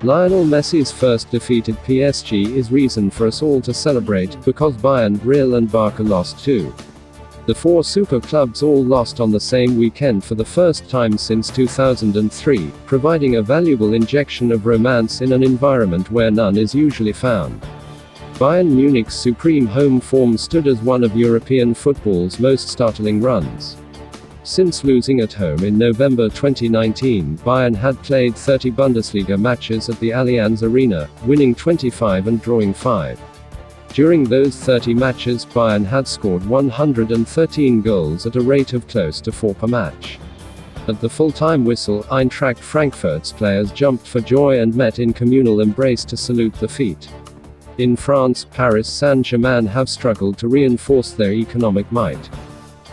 Lionel Messi's first defeated PSG is reason for us all to celebrate, because Bayern, Real and Barça lost too. The four super clubs all lost on the same weekend for the first time since 2003, providing a valuable injection of romance in an environment where none is usually found. Bayern Munich's supreme home form stood as one of European football's most startling runs. Since losing at home in November 2019, Bayern had played 30 Bundesliga matches at the Allianz Arena, winning 25 and drawing 5. During those 30 matches, Bayern had scored 113 goals at a rate of close to 4 per match. At the full-time whistle, Eintracht Frankfurt's players jumped for joy and met in communal embrace to salute the feat. In France, Paris Saint-Germain have struggled to reinforce their economic might.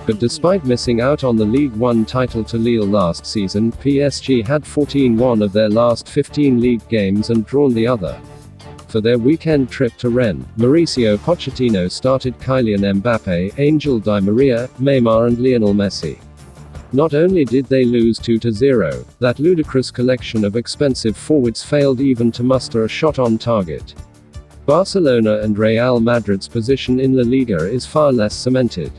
But despite missing out on the Ligue 1 title to Lille last season, PSG had 14-1 of their last 15 league games and drawn the other. For their weekend trip to Rennes, Mauricio Pochettino started Kylian Mbappe, Angel Di Maria, Neymar and Lionel Messi. Not only did they lose 2-0, that ludicrous collection of expensive forwards failed even to muster a shot on target. Barcelona and Real Madrid's position in La Liga is far less cemented.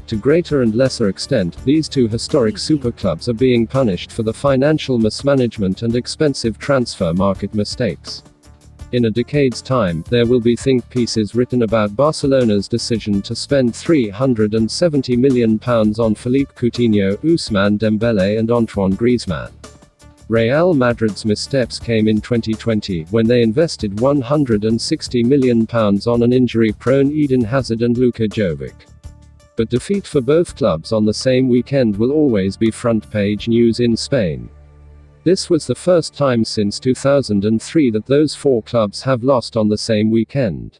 To greater and lesser extent, these two historic super clubs are being punished for the financial mismanagement and expensive transfer market mistakes. In a decade's time, there will be think pieces written about Barcelona's decision to spend £370 million on Philippe Coutinho, Ousmane Dembélé and Antoine Griezmann. Real Madrid's missteps came in 2020, when they invested £160 million on an injury-prone Eden Hazard and Luka Jovic. But defeat for both clubs on the same weekend will always be front-page news in Spain. This was the first time since 2003 that those four clubs have lost on the same weekend.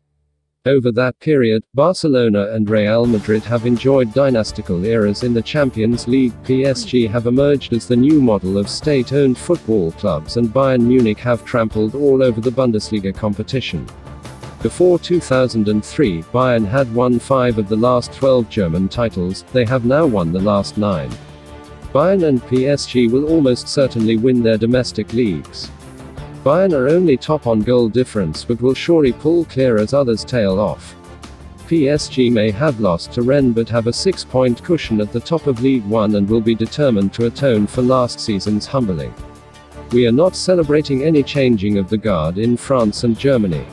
Over that period, Barcelona and Real Madrid have enjoyed dynastical eras in the Champions League, PSG have emerged as the new model of state-owned football clubs and Bayern Munich have trampled all over the Bundesliga competition. Before 2003, Bayern had won 5 of the last 12 German titles, they have now won the last 9. Bayern and PSG will almost certainly win their domestic leagues. Bayern are only top on goal difference but will surely pull clear as others tail off. PSG may have lost to Rennes but have a 6-point cushion at the top of Ligue 1 and will be determined to atone for last season's humbling. We are not celebrating any changing of the guard in France and Germany.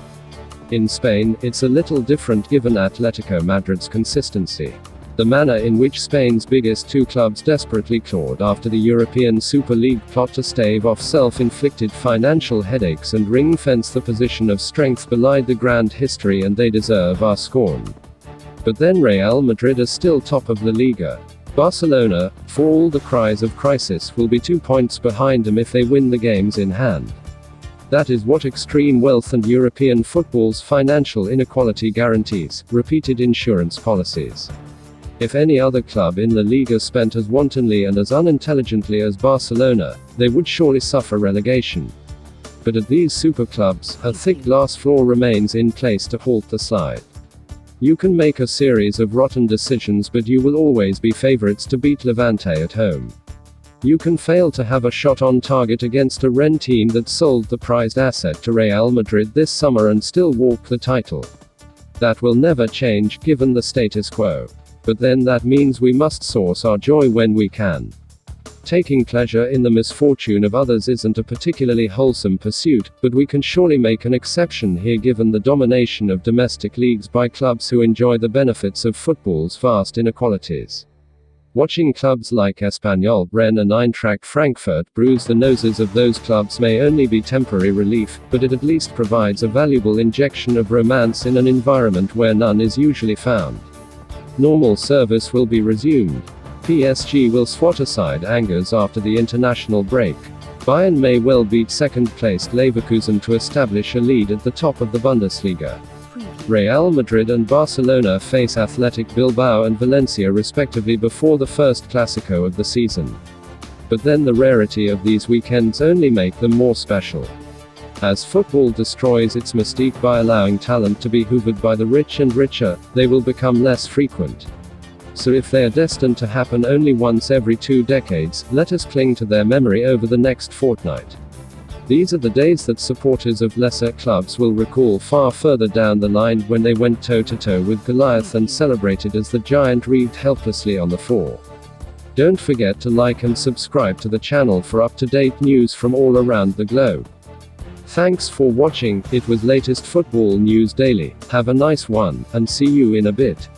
In Spain, it's a little different given Atletico Madrid's consistency. The manner in which Spain's biggest two clubs desperately clawed after the European Super League plot to stave off self-inflicted financial headaches and ring-fence the position of strength belied the grand history and they deserve our scorn. But then Real Madrid are still top of La Liga. Barcelona, for all the cries of crisis, will be 2 points behind them if they win the games in hand. That is what extreme wealth and European football's financial inequality guarantees, repeated insurance policies. If any other club in La Liga spent as wantonly and as unintelligently as Barcelona, they would surely suffer relegation. But at these super clubs, a thick glass floor remains in place to halt the slide. You can make a series of rotten decisions but you will always be favorites to beat Levante at home. You can fail to have a shot on target against a Rennes team that sold the prized asset to Real Madrid this summer and still walk the title. That will never change, given the status quo. But then that means we must source our joy when we can. Taking pleasure in the misfortune of others isn't a particularly wholesome pursuit, but we can surely make an exception here given the domination of domestic leagues by clubs who enjoy the benefits of football's vast inequalities. Watching clubs like Espanyol, Rennes and Eintracht Frankfurt bruise the noses of those clubs may only be temporary relief, but it at least provides a valuable injection of romance in an environment where none is usually found. Normal service will be resumed. PSG will swat aside angers after the international break. Bayern may well beat second-placed Leverkusen to establish a lead at the top of the Bundesliga. Real Madrid and Barcelona face Athletic Bilbao and Valencia respectively before the first Clásico of the season. But then the rarity of these weekends only make them more special. As football destroys its mystique by allowing talent to be hoovered by the rich and richer, they will become less frequent. So if they are destined to happen only once every 2 decades, let us cling to their memory over the next fortnight. These are the days that supporters of lesser clubs will recall far further down the line, when they went toe-to-toe with Goliath and celebrated as the giant wreathed helplessly on the floor. Don't forget to like and subscribe to the channel for up-to-date news from all around the globe. Thanks for watching. It was latest football news daily. Have a nice one, and see you in a bit.